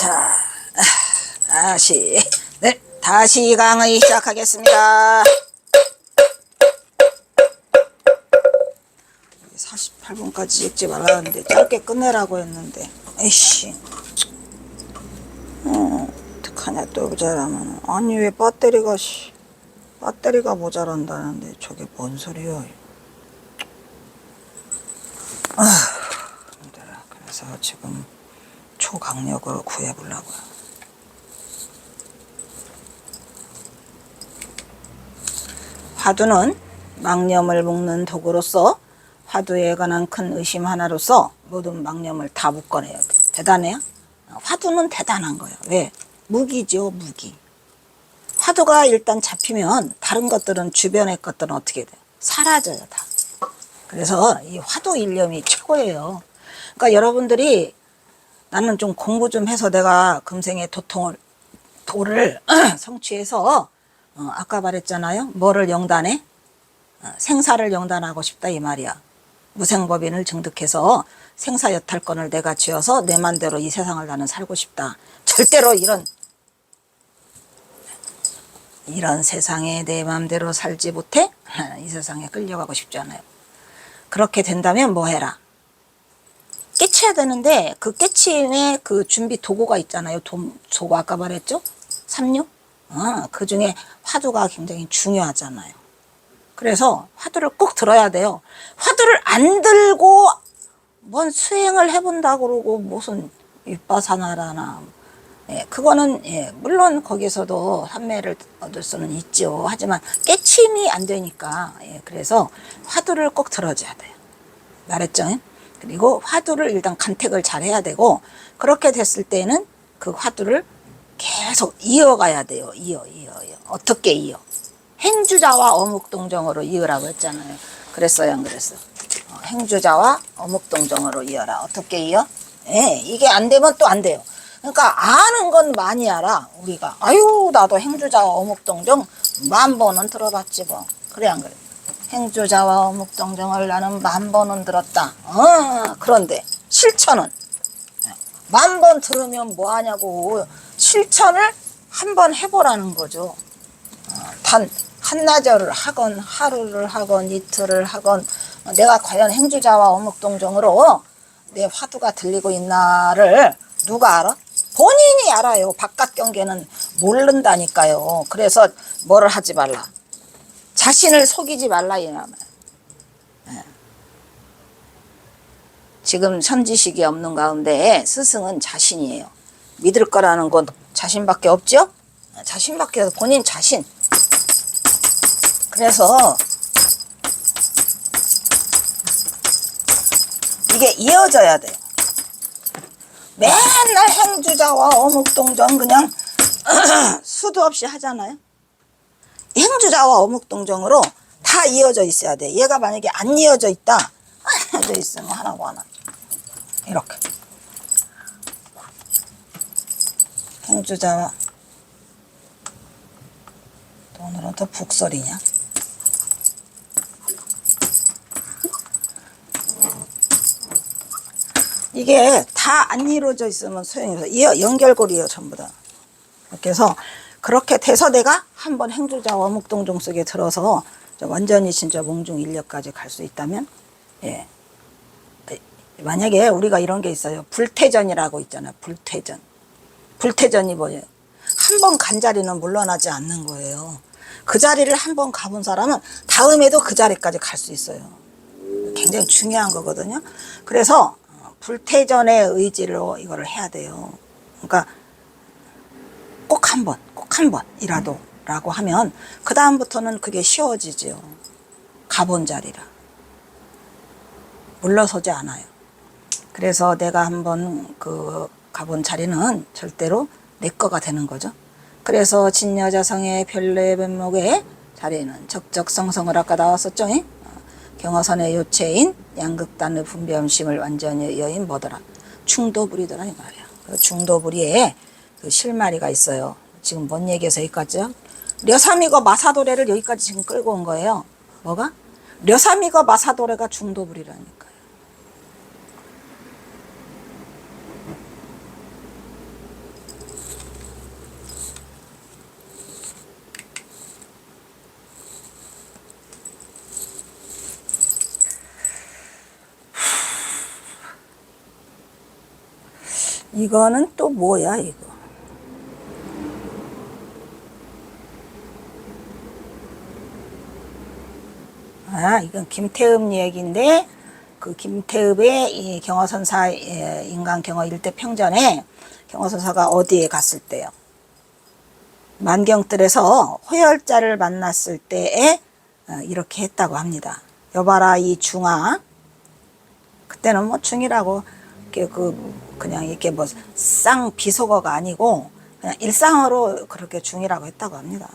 자, 다시 강의 시작하겠습니다. 48분까지 찍지 말라는데 짧게 끝내라고 했는데, 에이씨. 어떡하냐, 또 모자라면. 아니, 왜 배터리가 모자란다는데, 저게 뭔 소리야. 그래서 지금 초강력으로 구해보려고요. 화두는 망념을 묶는 도구로서 화두에 관한 큰 의심 하나로서 모든 망념을 다 묶어내요. 대단해요? 화두는 대단한 거예요. 왜? 무기죠, 무기. 화두가 일단 잡히면 다른 것들은, 주변의 것들은 어떻게 돼요? 사라져요, 다. 그래서 이 화두 일념이 최고예요. 그러니까 여러분들이 나는 좀 공부 좀 해서 내가 금생의 도를 성취해서 아까 말했잖아요. 뭐를 영단해? 생사를 영단하고 싶다 이 말이야. 무생법인을 증득해서 생사여탈권을 내가 쥐어서 내 맘대로 이 세상을 나는 살고 싶다. 절대로 이런 세상에 내 맘대로 살지 못해? 이 세상에 끌려가고 싶지 않아요. 그렇게 된다면 뭐 해라? 깨쳐야 되는데 그 깨침의 그 준비 도구가 있잖아요. 도구 아까 말했죠? 삼류? 그 중에 화두가 굉장히 중요하잖아요. 그래서 화두를 꼭 들어야 돼요. 화두를 안 들고 뭔 수행을 해본다고 그러고 무슨 윗바사나라나, 그거는 물론 거기서도 판매를 얻을 수는 있죠. 하지만 깨침이 안 되니까, 그래서 화두를 꼭 들어줘야 돼요. 말했죠? 그리고 화두를 일단 간택을 잘 해야 되고, 그렇게 됐을 때는 그 화두를 계속 이어가야 돼요. 이어. 어떻게 이어? 행주자와 어묵동정으로 이으라고 했잖아요. 그랬어요, 안 그랬어? 행주자와 어묵동정으로 이어라. 어떻게 이어? 이게 안 되면 또 안 돼요. 그러니까 아는 건 많이 알아. 우리가 아유 나도 행주자와 어묵동정 10,000번은 들어봤지 뭐. 그래 안 그래? 행주자와 어묵동정을 나는 10,000번은 들었다. 그런데 실천은 10,000번 들으면 뭐 하냐고. 실천을 한번 해보라는 거죠. 단 한나절을 하건 하루를 하건 이틀을 하건 내가 과연 행주자와 어묵동정으로 내 화두가 들리고 있나를 누가 알아? 본인이 알아요. 바깥 경계는 모른다니까요. 그래서 뭐를 하지 말라. 자신을 속이지 말라 이 말이에요. 지금 선지식이 없는 가운데 스승은 자신이에요. 믿을 거라는 건 자신밖에 없죠? 자신밖에 없어. 본인 자신. 그래서 이게 이어져야 돼요. 맨날 행주자와 어묵동정 그냥 수도 없이 하잖아요. 행주자와 어묵동정으로 다 이어져 있어야 돼. 얘가 만약에 안 이어져 있다. 이어져 있으면 하나고 하나. 이렇게. 행주자와 오늘은 더 북소리냐? 이게 다 안 이루어져 있으면 소용이 없어. 연결고리예요, 전부 다. 이렇게 해서 그렇게 돼서 내가 한번 행주자와 어묵동정 속에 들어서 완전히 진짜 몽중일력까지 갈 수 있다면, 만약에 우리가 이런 게 있어요. 불태전이라고 있잖아요. 불태전이 뭐예요? 한 번 간 자리는 물러나지 않는 거예요. 그 자리를 한 번 가본 사람은 다음에도 그 자리까지 갈 수 있어요. 굉장히 중요한 거거든요. 그래서 불태전의 의지로 이거를 해야 돼요. 그러니까 꼭 한 번이라도 라고 하면 그 다음부터는 그게 쉬워지죠. 가본 자리라. 물러서지 않아요. 그래서 내가 한번 그 가본 자리는 절대로 내 거가 되는 거죠. 그래서 진여자성의 별내 변목의 자리는 적적성성을 아까 나왔었죠. 경어선의 요체인 양극단의 분별심을 완전히 여인 뭐더라? 충도불이더라 이 말이야. 그 충도불이에 그 실마리가 있어요. 지금 뭔 얘기해서 여기까지요? 려삼이거 마사도래를 여기까지 지금 끌고 온 거예요. 뭐가? 려삼이거 마사도래가 충도불이라니까요. 이거는 또 뭐야 이거? 아, 이건 김태읍 얘기인데 그 김태읍의 이 경허선사 인간경허 일대 평전에 경허선사가 어디에 갔을 때요? 만경뜰에서 호열자를 만났을 때에 이렇게 했다고 합니다. 여봐라 이 중아. 그때는 뭐 중이라고 그냥 이렇게 뭐 쌍 비속어가 아니고 그냥 일상어로 그렇게 중이라고 했다고 합니다.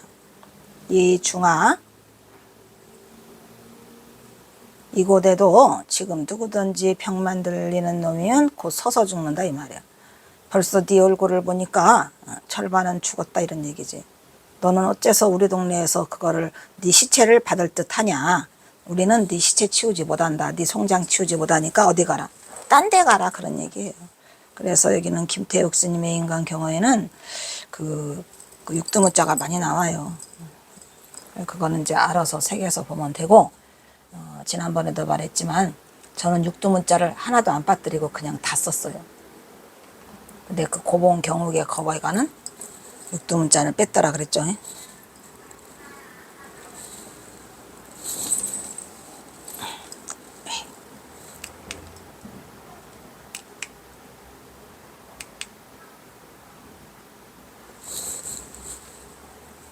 이 중아, 이곳에도 지금 누구든지 병 만들리는 놈이면 곧 서서 죽는다 이 말이야. 벌써 네 얼굴을 보니까 절반은 죽었다 이런 얘기지. 너는 어째서 우리 동네에서 그거를 네 시체를 받을 듯 하냐. 우리는 네 시체 치우지 못한다. 네 송장 치우지 못하니까 어디 가라. 딴 데 가라 그런 얘기예요. 그래서 여기는 김태욱 스님의 인간경허에는 그 육두문자가 많이 나와요. 그거는 이제 알아서 색에서 보면 되고, 지난번에도 말했지만 저는 육두문자를 하나도 안 빠뜨리고 그냥 다 썼어요. 근데 그 고봉 경욱의 거봐가는 육두문자를 뺐더라 그랬죠.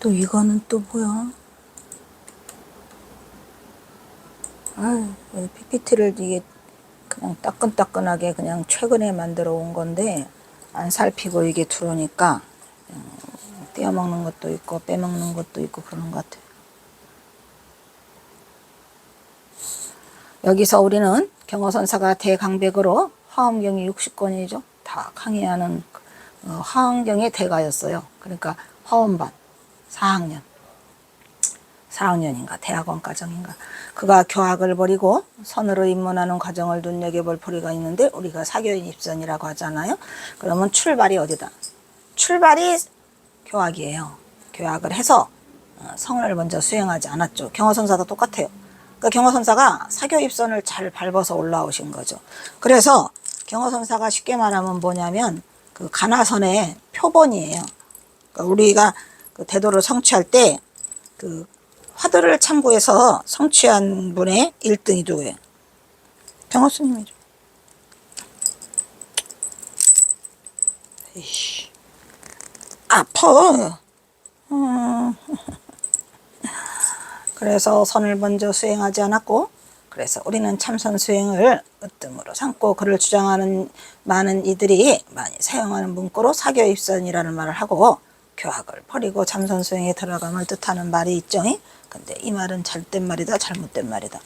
또 이거는 또 뭐야? 아유, PPT를 이게 그냥 따끈따끈하게 그냥 최근에 만들어 온 건데 안 살피고 이게 들어오니까 떼어먹는 것도 있고 빼먹는 것도 있고 그런 것 같아요. 여기서 우리는 경허선사가 대강백으로 화엄경이 60권이죠. 다 강의하는 화엄경의 대가였어요. 그러니까 화엄반 4학년인가 대학원 과정인가. 그가 교학을 버리고 선으로 입문하는 과정을 눈여겨볼 포리가 있는데 우리가 사교인 입선이라고 하잖아요. 그러면 출발이 어디다? 출발이 교학이에요. 교학을 해서 성을 먼저 수행하지 않았죠. 경허선사도 똑같아요. 그러니까 경허선사가 사교 입선을 잘 밟아서 올라오신 거죠. 그래서 경허선사가 쉽게 말하면 뭐냐면 그 가나선의 표본이에요. 그러니까 우리가 그 대도를 성취할 때 그 화두를 참고해서 성취한 분의 1등이 누구예요? 경허스님이죠. 에이씨, 아파. 그래서 선을 먼저 수행하지 않았고, 그래서 우리는 참선 수행을 으뜸으로 삼고 그를 주장하는 많은 이들이 많이 사용하는 문구로 사교입선이라는 말을 하고 교학을 버리고 참선 수행에 들어감을 뜻하는 말이 있죠. 근데 이 말은 잘된 말이다, 잘못된 말이다.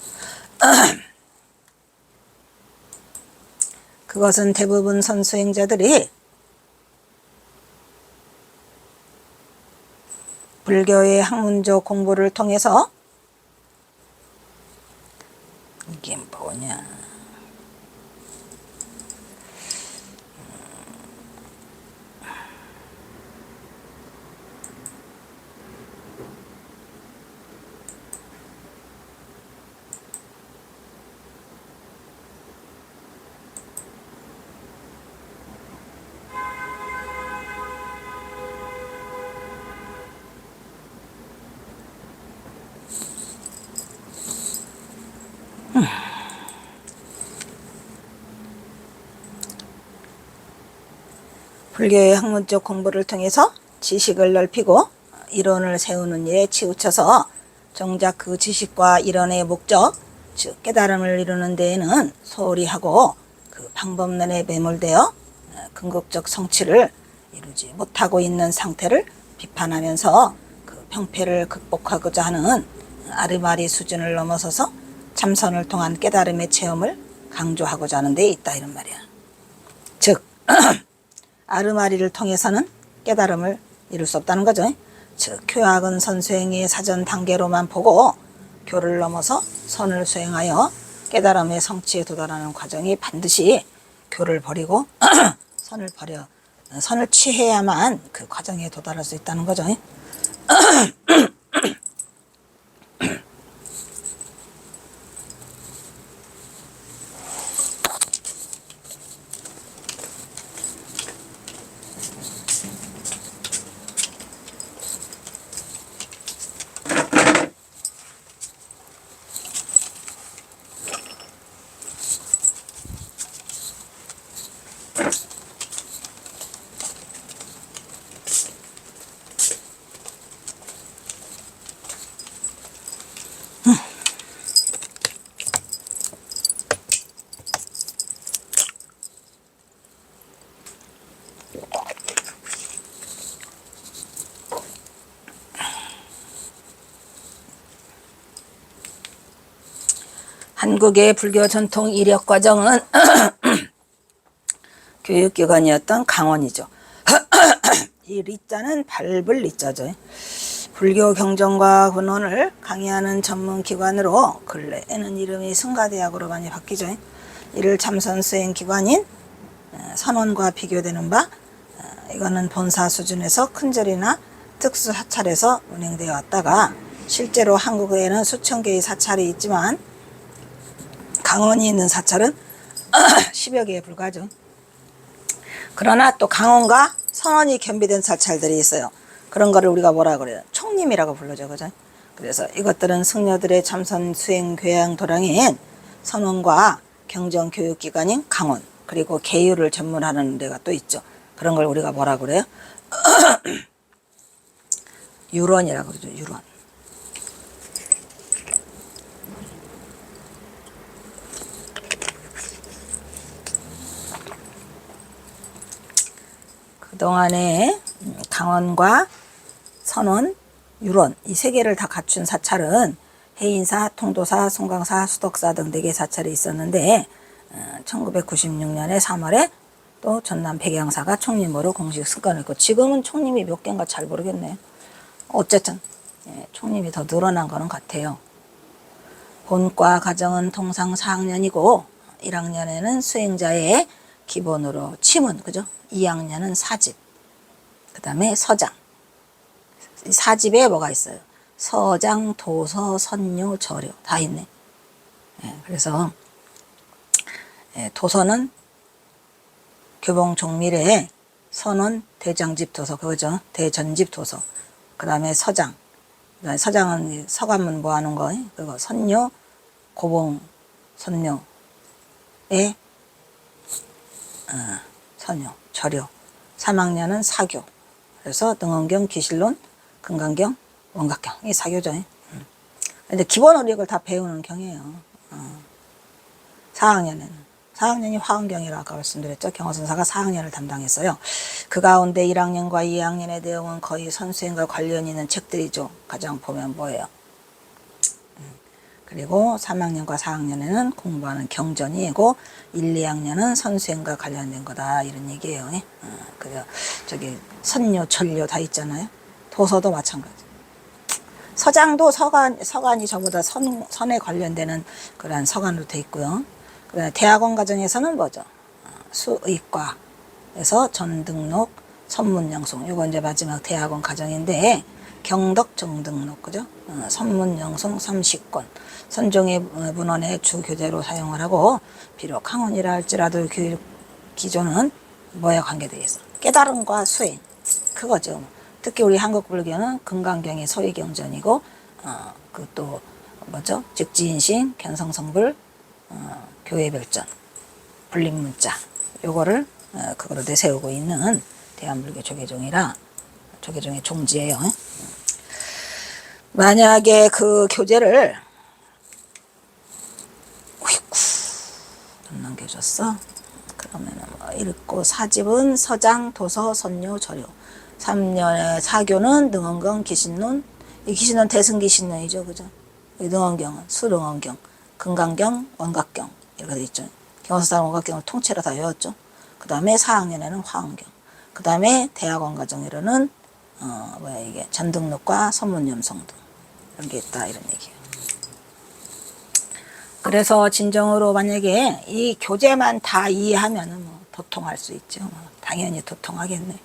그것은 대부분 선수행자들이 불교의 학문적 공부를 통해서 이게 뭐냐, 불교의 학문적 공부를 통해서 지식을 넓히고 이론을 세우는 일에 치우쳐서 정작 그 지식과 이론의 목적, 즉 깨달음을 이루는 데에는 소홀히 하고 그 방법론에 매몰되어 궁극적 성취를 이루지 못하고 있는 상태를 비판하면서 그 병폐를 극복하고자 하는 아르마리 수준을 넘어서서 참선을 통한 깨달음의 체험을 강조하고자 하는 데 있다 이런 말이야. 즉 아르마리를 통해서는 깨달음을 이룰 수 없다는 거죠. 즉 교학은 선수행의 사전 단계로만 보고 교를 넘어서 선을 수행하여 깨달음의 성취에 도달하는 과정이 반드시 교를 버리고 선을 취해야만 그 과정에 도달할 수 있다는 거죠. 한국의 불교 전통 이력 과정은 교육기관이었던 강원이죠. 이 리자는 밟을 리자죠. 불교 경전과 근원을 강의하는 전문기관으로 근래에는 이름이 승가대학으로 많이 바뀌죠. 이를 참선 수행기관인 선원과 비교되는 바, 이거는 본사 수준에서 큰 절이나 특수 사찰에서 운행되어 왔다가 실제로 한국에는 수천 개의 사찰이 있지만 강원이 있는 사찰은 10여 개에 불과하죠. 그러나 또 강원과 선원이 겸비된 사찰들이 있어요. 그런 거를 우리가 뭐라 그래요? 총림이라고 부르죠. 그죠? 그래서 이것들은 승려들의 참선 수행 교양 도량인 선원과 경전 교육기관인 강원, 그리고 계율을 전문하는 데가 또 있죠. 그런 걸 우리가 뭐라 그래요? 유론이라고 그러죠. 유론. 그동안에 강원과 선원, 유론 이 세 개를 다 갖춘 사찰은 해인사, 통도사, 송광사, 수덕사 등 4개 사찰이 있었는데 1996년에 3월에 또 전남 백양사가 총림으로 공식 승권했고, 지금은 총림이 몇 개인가 잘 모르겠네요. 어쨌든 총림이 더 늘어난 거는 같아요. 본과 과정은 통상 4학년이고 1학년에는 수행자의 기본으로 치문, 그죠? 2학년은 사집, 그 다음에 서장. 사집에 뭐가 있어요? 서장, 도서, 선료, 절요 다 있네. 그래서 도서는 교봉 종밀의 선원 대장집 도서, 그거죠. 대전집 도서. 그 다음에 서장. 그다음에 서장은 서감은 뭐 하는 거? 그거 선료, 고봉, 선료의 선료, 절요. 3학년은 사교. 그래서 등원경, 기실론, 금강경, 원각경. 이게 사교죠. 근데 기본 어력을 다 배우는 경이에요. 4학년이 화엄경이라고 아까 말씀드렸죠. 경허선사가 4학년을 담당했어요. 그 가운데 1학년과 2학년의 내용은 거의 선수행과 관련 있는 책들이죠. 가장 보면 뭐예요? 그리고 3학년과 4학년에는 공부하는 경전이고 1, 2학년은 선수행과 관련된 거다, 이런 얘기예요. 그래서 저기 선료, 전료 다 있잖아요. 도서도 마찬가지. 서장도 서간이 저보다 선에 관련되는 그런 서간으로 돼 있고요. 그다음에 대학원 과정에서는 뭐죠? 수의과에서 전등록, 선문영송. 요거 이제 마지막 대학원 과정인데 경덕 정등록, 그죠? 선문영송 30권. 선종의 문헌의 주 교재로 사용을 하고, 비록 학원이라 할지라도 교육 기조는 뭐에 관계되어 있어? 깨달음과 수행. 그거죠. 특히 우리 한국 불교는 금강경이 소위경전이고, 그 또 뭐죠? 즉지인신, 견성성불, 교회별전, 불림문자, 요거를 그거로 내세우고 있는 대한불교 조계종이라 조계종의 종지예요. 만약에 그 교재를 좀 남겨줬어. 그러면은 뭐 읽고, 사집은 서장, 도서, 선료, 절요. 3년의 사교는 능언경, 기신론. 이 기신론 대승기신론이죠, 그죠? 이 능언경은 수능언경, 금강경, 원각경 이렇게 돼 있죠. 경허선사 원각경을 통째로 다 외웠죠. 그 다음에 4학년에는 화엄경. 그 다음에 대학원 과정으로는 이게 전등록과 선문염성 등 이런 게 있다, 이런 얘기예요. 그래서 진정으로 만약에 이 교재만 다 이해하면은 뭐 도통할 수 있죠. 당연히 도통하겠네.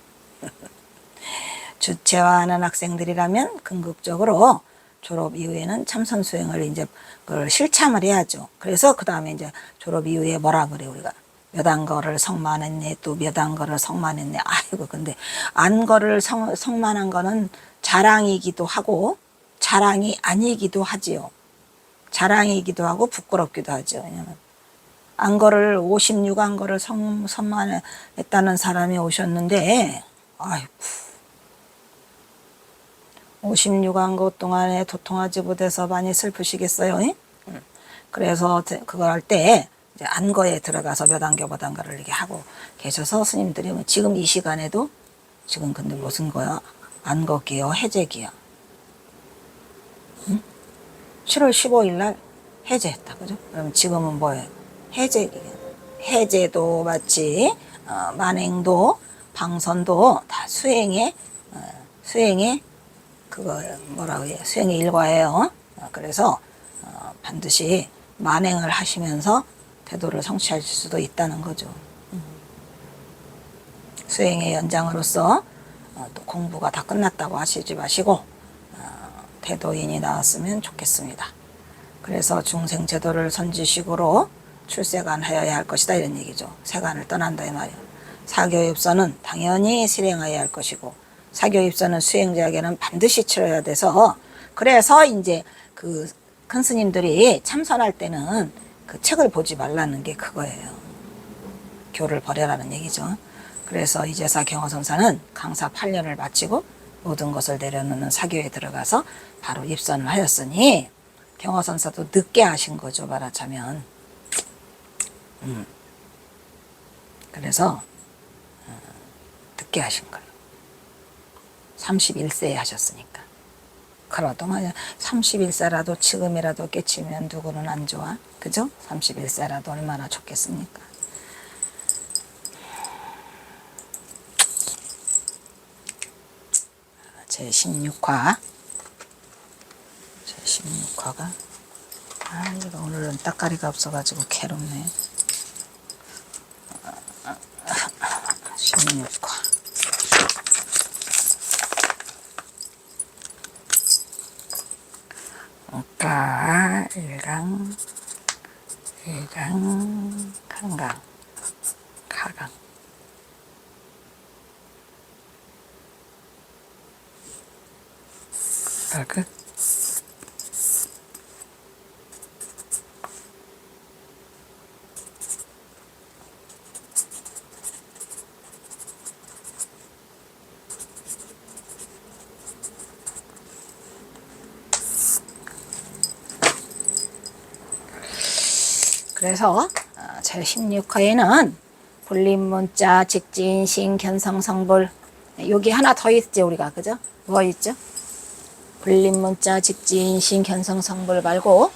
주체화하는 학생들이라면 궁극적으로 졸업 이후에는 참선 수행을 이제 그걸 실참을 해야죠. 그래서 그 다음에 이제 졸업 이후에 뭐라 그래, 우리가 몇 안거를 성만했네, 또 몇 안거를 성만했네. 아이고, 근데 안거를 성만한 거는 자랑이기도 하고 자랑이 아니기도 하지요. 자랑이기도 하고 부끄럽기도 하죠. 왜냐면 안거를 56안거를 선만했다는 사람이 오셨는데, 아이고, 56안거 동안에 도통하지 못해서 많이 슬프시겠어요. 그래서 그걸 할 때 이제 안거에 들어가서 몇 안거 몇 안거를 이렇게 하고 계셔서 스님들이 지금 이 시간에도 지금 근데 무슨 거야? 안거기요, 해제기요. 7월 15일 날 해제했다. 그죠? 그럼 지금은 뭐예요? 해제 기간. 해제도 마치 만행도 방선도 다 수행의 그거 뭐라고 해요? 수행의 일과예요. 그래서 반드시 만행을 하시면서 태도를 성취하실 수도 있다는 거죠. 수행의 연장으로서 또 공부가 다 끝났다고 하시지 마시고 태도인이 나왔으면 좋겠습니다. 그래서 중생제도를 선지식으로 출세관하여야 할 것이다 이런 얘기죠. 세관을 떠난다 이 말이에요. 사교입선은 당연히 실행해야 할 것이고 사교입선은 수행자에게는 반드시 치러야 돼서 그래서 이제 그 큰 스님들이 참선할 때는 그 책을 보지 말라는 게 그거예요. 교를 버려라는 얘기죠. 그래서 이제사 경허선사는 강사 8년을 마치고 모든 것을 내려놓는 사교에 들어가서 바로 입선을 하였으니 경허선사도 늦게 하신 거죠, 말하자면. 그래서 늦게 하신 거예요. 31세에 하셨으니까. 그래도 31세라도 지금이라도 깨치면 누구는 안 좋아? 그죠? 31세라도 얼마나 좋겠습니까? 제16화. 제16화가 이거 오늘은 따까리가 없어가지고 괴롭네. 16화. 가, 일강, 한강, 가강. 끝. 그래서 제16화에는 불림문자, 직진신, 견성성불 여기 하나 더 있지 우리가 그죠? 뭐 있죠? 불림문자, 직진신, 견성성불 말고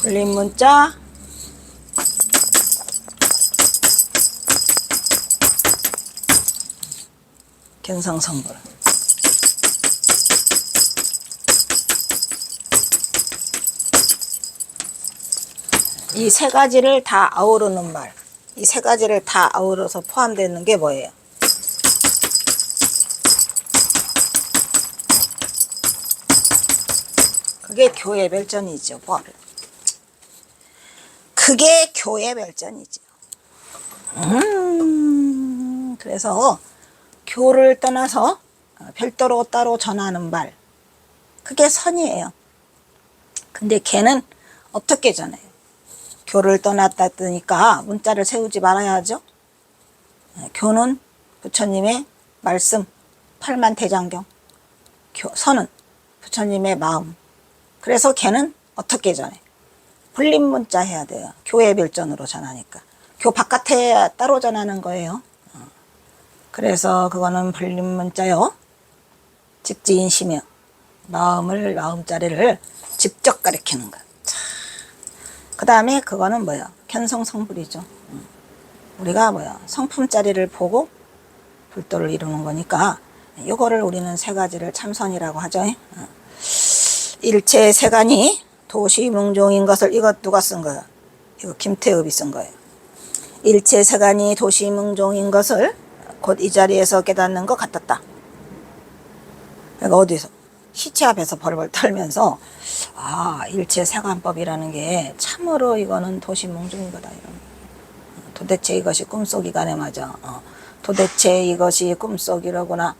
불림문자, 견성성불 이 세 가지를 다 아우르는 말, 이 세 가지를 다 아우러서 포함되는 게 뭐예요? 그게 교의 별전이죠. 그게 교의 별전이죠. 그래서 교를 떠나서 별도로 따로 전하는 말, 그게 선이에요. 근데 걔는 어떻게 전해요? 교를 떠났다니까 문자를 세우지 말아야죠. 교는 부처님의 말씀, 팔만대장경, 선은 부처님의 마음. 그래서 걔는 어떻게 전해? 불림문자 해야 돼요. 교의 별전으로 전하니까. 교 바깥에 따로 전하는 거예요. 그래서 그거는 불림문자요. 직지인심이요. 마음자리를 직접 가리키는 것. 그 다음에 그거는 뭐야? 견성성불이죠. 우리가 뭐야? 성품자리를 보고 불도를 이루는 거니까 이거를 우리는 세 가지를 참선이라고 하죠. 일체 세간이 도시뭉종인 것을, 이거 누가 쓴 거야? 이거 김태읍이 쓴 거예요. 일체 세간이 도시뭉종인 것을 곧 이 자리에서 깨닫는 것 같았다. 그러니까 어디서? 시체 앞에서 벌벌 떨면서 아, 일체 세관법이라는 게 참으로 이거는 도시몽중인 거다. 이런. 도대체 이것이 꿈속이가네 맞아. 도대체 이것이 꿈속이로구나.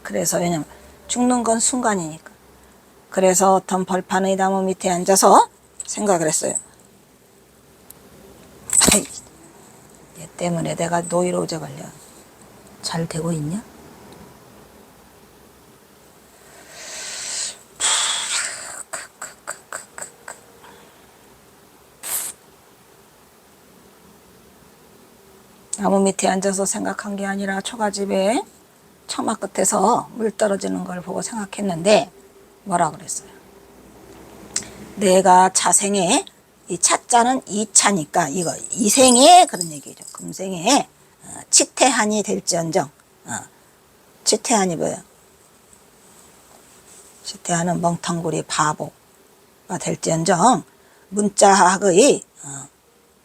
그래서 왜냐면 죽는 건 순간이니까. 그래서 어떤 벌판의 나무 밑에 앉아서 생각을 했어요. 아이, 얘 때문에 내가 노이로제 걸려. 잘 되고 있냐? 나무 밑에 앉아서 생각한 게 아니라 초가집에 처마 끝에서 물 떨어지는 걸 보고 생각했는데 뭐라 그랬어요? 내가 차생에 이 차자는 이차니까 이거 이생에 그런 얘기죠. 금생에 치태한이 될지언정. 치태한이 뭐예요? 치태한은 멍텅구리 바보가 될지언정 문자학의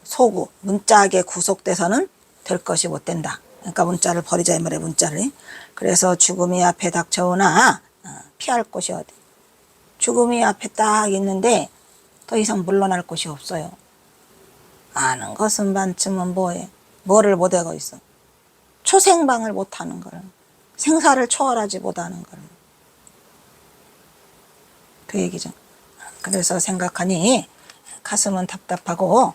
소구, 문자학에 구속돼서는 될 것이 못 된다. 그러니까 문자를 버리자 이 말이에요. 문자를. 그래서 죽음이 앞에 닥쳐오나 피할 곳이 어디? 죽음이 앞에 딱 있는데 더 이상 물러날 곳이 없어요. 아는 것은 많지만 뭐해? 뭐를 못하고 있어? 초생방을 못하는 걸. 생사를 초월하지 못하는 걸. 그 얘기죠. 그래서 생각하니 가슴은 답답하고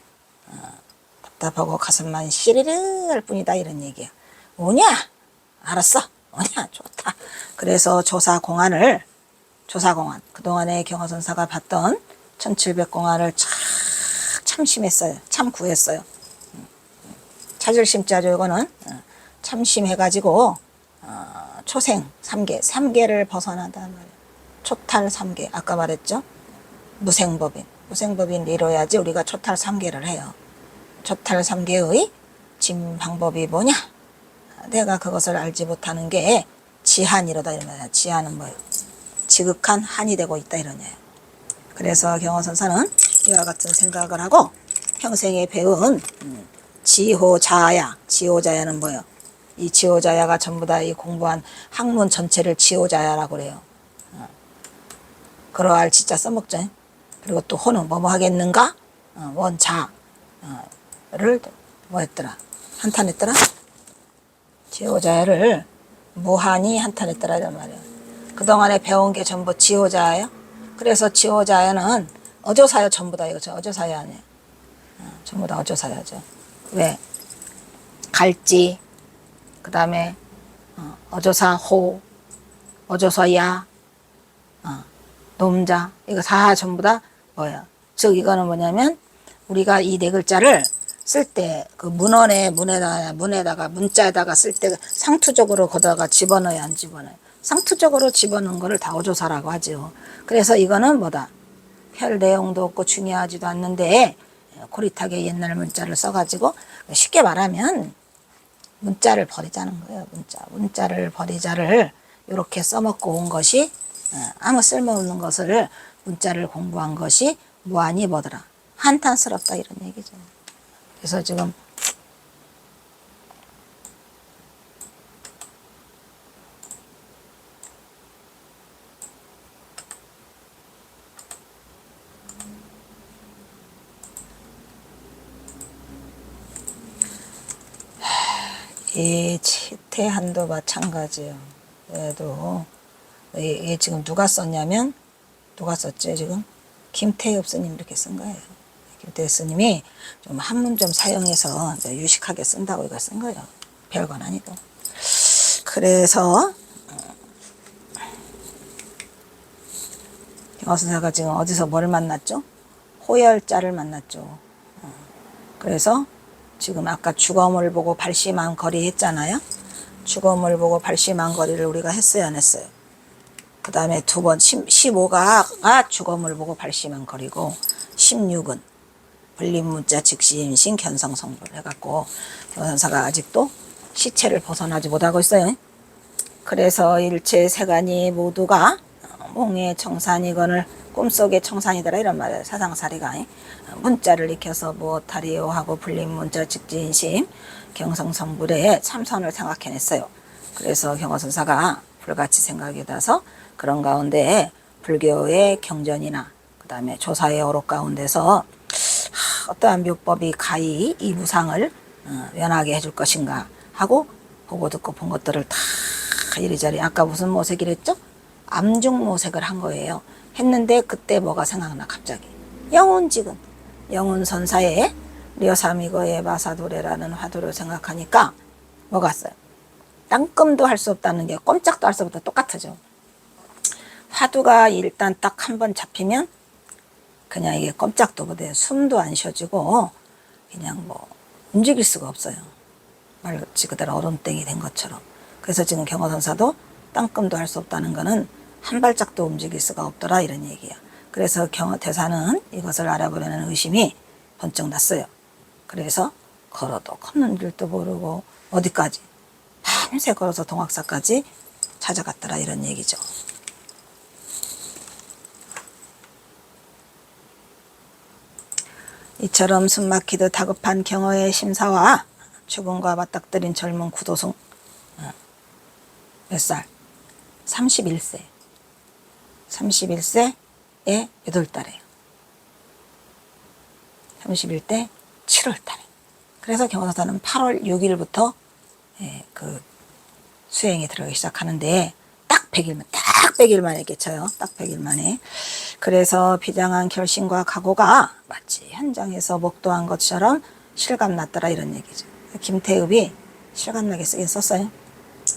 가슴만 시리르 할 뿐이다 이런 얘기야. 뭐냐? 알았어. 뭐냐? 좋다. 그래서 조사공안 그동안에 경허선사가 봤던 1700공안을 참 심했어요. 참 구했어요. 찾을 심자죠. 이거는 참심해가지고 초생 3개를 벗어난단 말이에요. 초탈 3개 아까 말했죠. 무생법인 이뤄야지 우리가 초탈 3개를 해요. 초탈 3개의 진 방법이 뭐냐? 내가 그것을 알지 못하는 게 지한이로다 이러냐. 지한은 뭐예요? 지극한 한이 되고 있다 이러냐. 그래서 경허선사는 이와 같은 생각을 하고 평생에 배운 지호자야는 뭐예요? 이 지호자야가 전부 다 이 공부한 학문 전체를 지호자야라고 그래요. 그러할 지자 써먹죠. 그리고 또 호는 뭐뭐 하겠는가? 원자를 뭐 했더라? 한탄했더라? 지호자야를 무한히 한탄했더라 이런 말이에요. 그동안에 배운 게 전부 지호자예요. 그래서 지호자야는 어조사야 전부 다 이거죠. 어조사야 아니에요. 전부 다 어조사야죠. 왜? 갈지, 그 다음에 어조사호, 어조사야, 놈자 이거 다 전부 다 뭐야? 즉 이거는 뭐냐면 우리가 이 네 글자를 쓸 때 그 문에다가 문자에다가 쓸 때 상투적으로 거다가 집어넣어야 안 집어넣어요. 상투적으로 집어넣은 거를 다 어조사라고 하죠. 그래서 이거는 뭐다? 별 내용도 없고 중요하지도 않는데 고릿하게 옛날 문자를 써가지고 쉽게 말하면 문자를 버리자는 거예요. 문자를 버리자를 이렇게 써먹고 온 것이 아무 쓸모없는 것을 문자를 공부한 것이 무한히 뭐더라? 한탄스럽다 이런 얘기죠. 그래서 지금 이 치태한도 마찬가지예요. 얘도 얘 지금 누가 썼냐면 누가 썼지 지금? 김태엽 스님 이렇게 쓴 거예요. 김태엽 스님이 좀 한문 좀 사용해서 유식하게 쓴다고 이걸 쓴 거예요. 별건 아니고. 그래서 경허선사가 지금 어디서 뭘 만났죠? 호열자를 만났죠. 그래서 지금 아까 죽음을 보고 발심한 거리 했잖아요. 죽음을 보고 발심한 거리를 우리가 했어요, 안 했어요? 그 다음에 두 번, 15가 죽음을 보고 발심한 거리고, 16은 불림문자 즉시임신 견성성불 해갖고, 경허선사가 아직도 시체를 벗어나지 못하고 있어요. 그래서 일체 세간이 모두가 몽의 청산이건을 꿈속의 청산이더라 이런 말이에요. 사상사리가 문자를 익혀서 무엇하리요 하고 불림문자 즉지인심 경성성불의 참선을 생각해냈어요. 그래서 경허선사가 불같이 생각이 나서 그런 가운데 불교의 경전이나 그 다음에 조사의 어록 가운데서 어떠한 묘법이 가히 이 무상을 연하게 해줄 것인가 하고 보고 듣고 본 것들을 다 이리저리 아까 무슨 모색이랬죠? 암중모색을 한 거예요. 했는데 그때 뭐가 생각나 갑자기 영운지근 영운선사의 려사미거의 마사도레라는 화두를 생각하니까 뭐가 왔어요? 땅끔도 할 수 없다는 게 꼼짝도 할 수 없다 똑같아져. 화두가 일단 딱 한 번 잡히면 그냥 이게 꼼짝도 못해 숨도 안 쉬어지고 그냥 뭐 움직일 수가 없어요. 말같이 그대로 얼음땡이 된 것처럼. 그래서 지금 경허선사도 땅끔도 할 수 없다는 거는 한 발짝도 움직일 수가 없더라 이런 얘기야. 그래서 경허대사는 이것을 알아보려는 의심이 번쩍 났어요. 그래서 걸어도 걷는 줄도 모르고 어디까지 밤새 걸어서 동학사까지 찾아갔더라 이런 얘기죠. 이처럼 숨막히듯 다급한 경허의 심사와 죽음과 맞닥뜨린 젊은 구도승 몇 살? 31세 31세에 8달에요 31대 7월달에. 그래서 경허선사는 8월 6일부터 그 수행에 들어가기 시작하는데 딱 100일 만에 깨쳐요. 딱 100일 만에. 그래서 비장한 결심과 각오가 마치 현장에서 목도한 것처럼 실감났더라 이런 얘기죠. 김태읍이 실감나게 쓰긴 썼어요.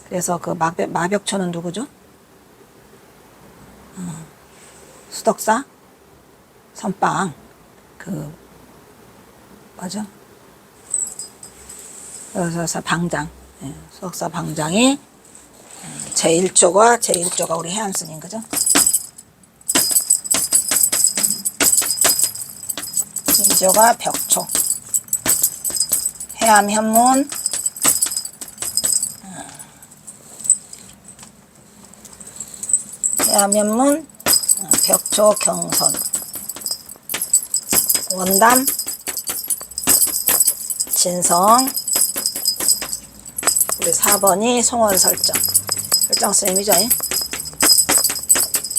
그래서 그 마벽초는 누구죠? 수덕사 선빵 그 뭐죠? 그래서 방장 수덕사 방장이 제1조가 우리 해암스님 그죠? 2조가 벽초 해암현문 해암현문 벽초 경선 원담 진성 우리 4번이 송원설정 설정스님이죠.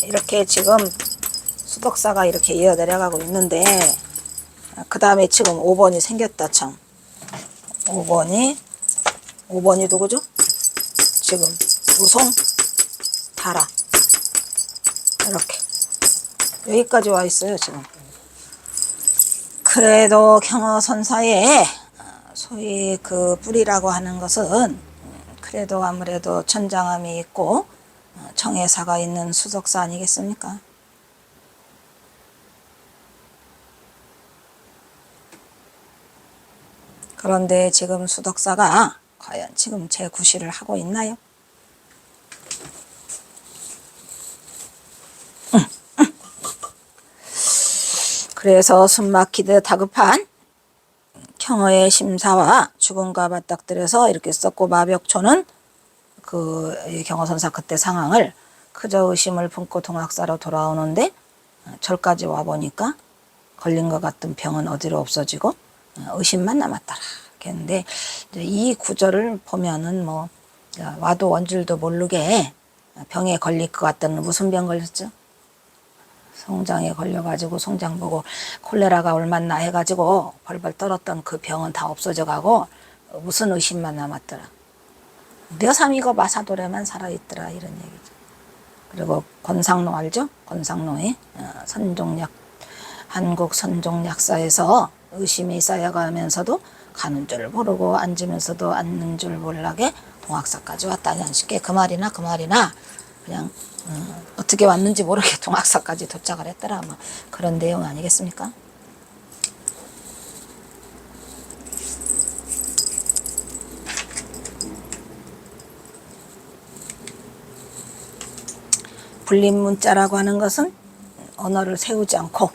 이렇게 지금 수덕사가 이렇게 이어 내려가고 있는데 그 다음에 지금 5번이 생겼다 참. 5번이 누구죠? 지금 우송 다라 이렇게 여기까지 와 있어요 지금. 그래도 경허선사의 소위 그 뿌리라고 하는 것은 그래도 아무래도 천장함이 있고 정해사가 있는 수덕사 아니겠습니까? 그런데 지금 수덕사가 과연 지금 제9시를 하고 있나요? 그래서 숨막히듯 다급한 경허의 심사와 죽음과 맞닥뜨려서 이렇게 썼고 마벽초는 그 경허선사 그때 상황을 그저 의심을 품고 동학사로 돌아오는데 절까지 와보니까 걸린 것 같은 병은 어디로 없어지고 의심만 남았더라. 그랬는데 이 구절을 보면은 뭐 와도 원줄도 모르게 병에 걸릴 것 같다는 무슨 병 걸렸죠? 송장에 걸려가지고 송장 보고 콜레라가 얼마나 해가지고 벌벌 떨었던 그 병은 다 없어져 가고 무슨 의심만 남았더라. 려삼이거 마사도레만 살아있더라 이런 얘기죠. 그리고 권상로 알죠? 권상로의 선종약 한국 선종약사에서 의심이 쌓여가면서도 가는 줄 모르고 앉으면서도 앉는 줄 몰라게 동학사까지 왔다니 쉽게 그 말이나 그냥 어떻게 왔는지 모르게 동학사까지 도착을 했더라 뭐 그런 내용 아니겠습니까? 불림문자라고 하는 것은 언어를 세우지 않고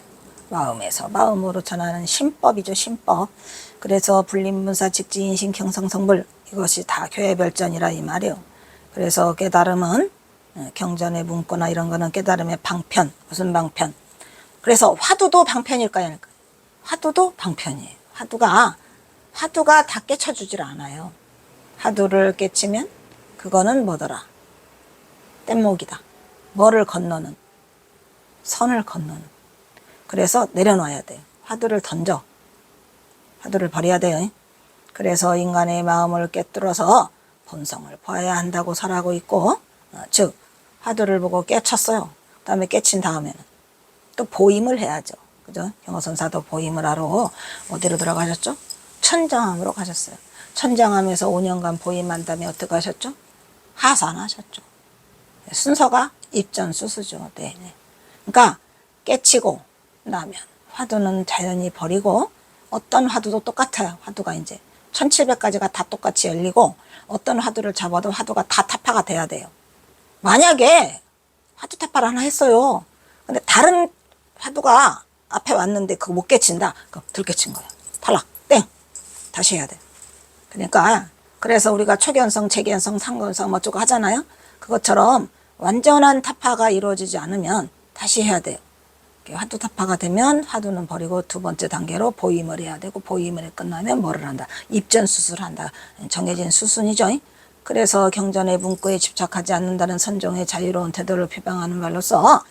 마음에서 마음으로 전하는 신법이죠. 신법. 그래서 불림문사 직지인신 경성성불 이것이 다 교회별전이라 이 말이에요. 그래서 깨달음은 경전의 문구나 이런 거는 깨달음의 방편. 무슨 방편? 그래서 화두도 방편일까요? 화두도 방편이에요. 화두가 다 깨쳐주질 않아요. 화두를 깨치면 그거는 뭐더라? 뗏목이다. 뭐를 건너는? 선을 건너는. 그래서 내려놔야 돼요. 화두를 던져. 화두를 버려야 돼요. 그래서 인간의 마음을 꿰뚫어서 본성을 봐야 한다고 설하고 있고, 즉 화두를 보고 깨쳤어요. 그 다음에 깨친 다음에는 또 보임을 해야죠. 그죠? 경허선사도 보임을 하러 어디로 들어가셨죠? 천장암으로 가셨어요. 천장암에서 5년간 보임한 다음에 어떻게 하셨죠? 하산하셨죠. 순서가 입전수수죠. 네. 그러니까 깨치고 나면 화두는 자연히 버리고, 어떤 화두도 똑같아요. 화두가 이제 1700가지가 다 똑같이 열리고, 어떤 화두를 잡아도 화두가 다 타파가 돼야 돼요. 만약에 화두 타파를 하나 했어요. 근데 다른 화두가 앞에 왔는데 그거 못 깨친다. 그럼 들깨친 거예요. 탈락. 땡. 다시 해야 돼. 그러니까 그래서 우리가 초견성, 재견성, 상견성 뭐 어쩌고 하잖아요. 그것처럼 완전한 타파가 이루어지지 않으면 다시 해야 돼요. 화두 타파가 되면 화두는 버리고 두 번째 단계로 보임을 해야 되고, 보임을 끝나면 뭐를 한다? 입전 수술을 한다. 정해진 수순이죠. 그래서 경전의 문구에 집착하지 않는다는 선종의 자유로운 태도를 표방하는 말로써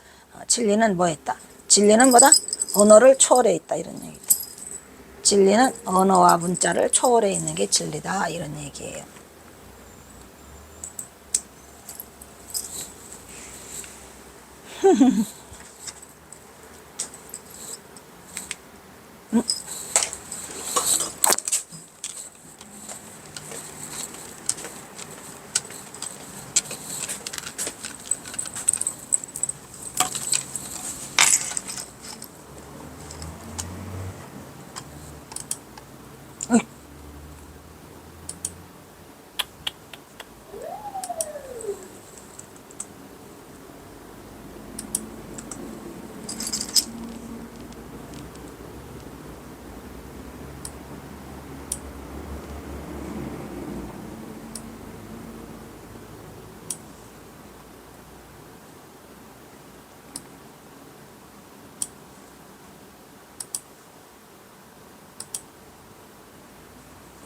진리는 뭐 했다? 진리는 뭐다? 언어를 초월해 있다, 이런 얘기다. 진리는 언어와 문자를 초월해 있는 게 진리다, 이런 얘기예요.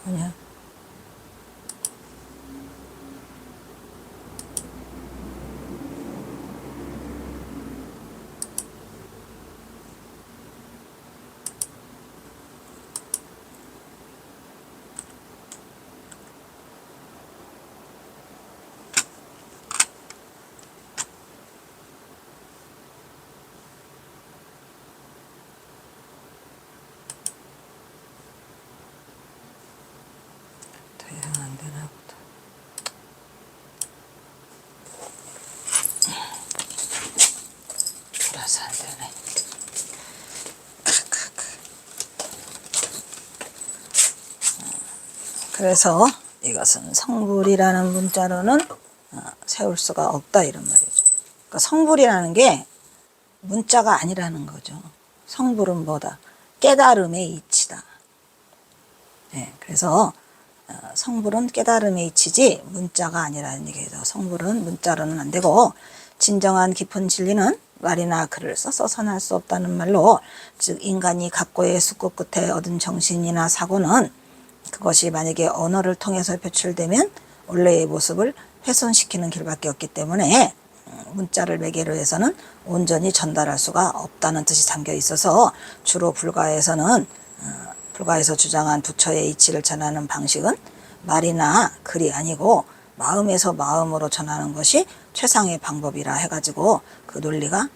뭐냐? 더 이상 안 되나 보다. 돌아서 안 되네. 그래서 이것은 성불이라는 문자로는 세울 수가 없다, 이런 말이죠. 그러니까 성불이라는 게 문자가 아니라는 거죠. 성불은 뭐다? 깨달음의 이치다. 네, 그래서 성불은 깨달음의 이치지 문자가 아니라는 얘기죠. 성불은 문자로는 안 되고, 진정한 깊은 진리는 말이나 글을 써서 선할 수 없다는 말로, 즉 인간이 각고의 숙고 끝에 얻은 정신이나 사고는 그것이 만약에 언어를 통해서 표출되면 원래의 모습을 훼손시키는 길밖에 없기 때문에 문자를 매개로 해서는 온전히 전달할 수가 없다는 뜻이 담겨 있어서, 주로 불가에서 주장한 부처의 이치를 전하는 방식은 말이나 글이 아니고 마음에서 마음으로 전하는 것이 최상의 방법이라 해가지고 그 논리가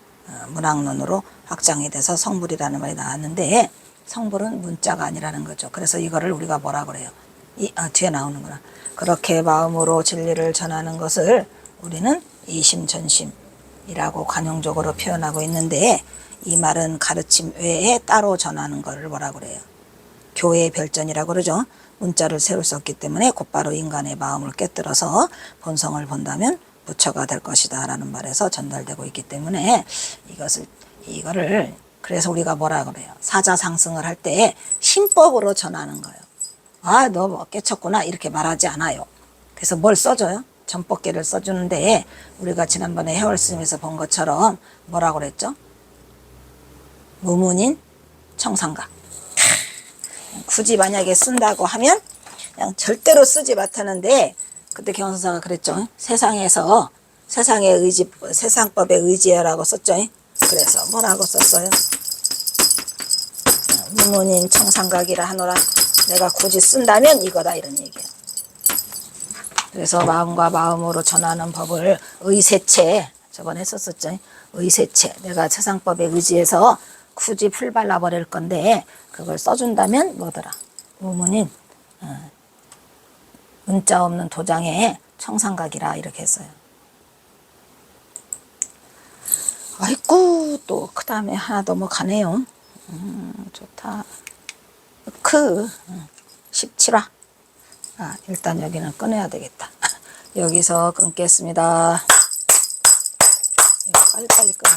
문학론으로 확장이 돼서 성불이라는 말이 나왔는데, 성불은 문자가 아니라는 거죠. 그래서 이거를 우리가 뭐라 그래요? 뒤에 나오는구나. 그렇게 마음으로 진리를 전하는 것을 우리는 이심전심이라고 관용적으로 표현하고 있는데, 이 말은 가르침 외에 따로 전하는 것을 뭐라 그래요? 교의 별전이라고 그러죠. 문자를 세울 수 없기 때문에 곧바로 인간의 마음을 꿰뚫어서 본성을 본다면 부처가 될 것이다 라는 말에서 전달되고 있기 때문에, 이거를 그래서 우리가 뭐라 그래요? 사자상승을 할 때 신법으로 전하는 거예요. 아, 너 뭐 깨쳤구나 이렇게 말하지 않아요. 그래서 뭘 써줘요? 전법계를 써주는데, 우리가 지난번에 해월 스님에서 본 것처럼 뭐라고 그랬죠? 무문인 청산각. 굳이 만약에 쓴다고 하면 그냥 절대로 쓰지 못하는데, 그때 경선사가 그랬죠. 세상에서 세상의 의지, 세상법에 의지해라고 썼죠. 그래서 뭐라고 썼어요? 무문인 청상각이라 하노라. 내가 굳이 쓴다면 이거다, 이런 얘기예요. 그래서 마음과 마음으로 전하는 법을 의세체, 저번에 썼었죠. 의세체. 내가 세상법에 의지해서 굳이 풀 발라버릴 건데 그걸 써준다면 뭐더라? 무문인 문자 없는 도장에 청상각이라 이렇게 했어요. 아이고 또 그 다음에 하나 넘어가네요. 좋다. 17화. 일단 여기는 끊어야 되겠다. 여기서 끊겠습니다. 빨리빨리 끊어.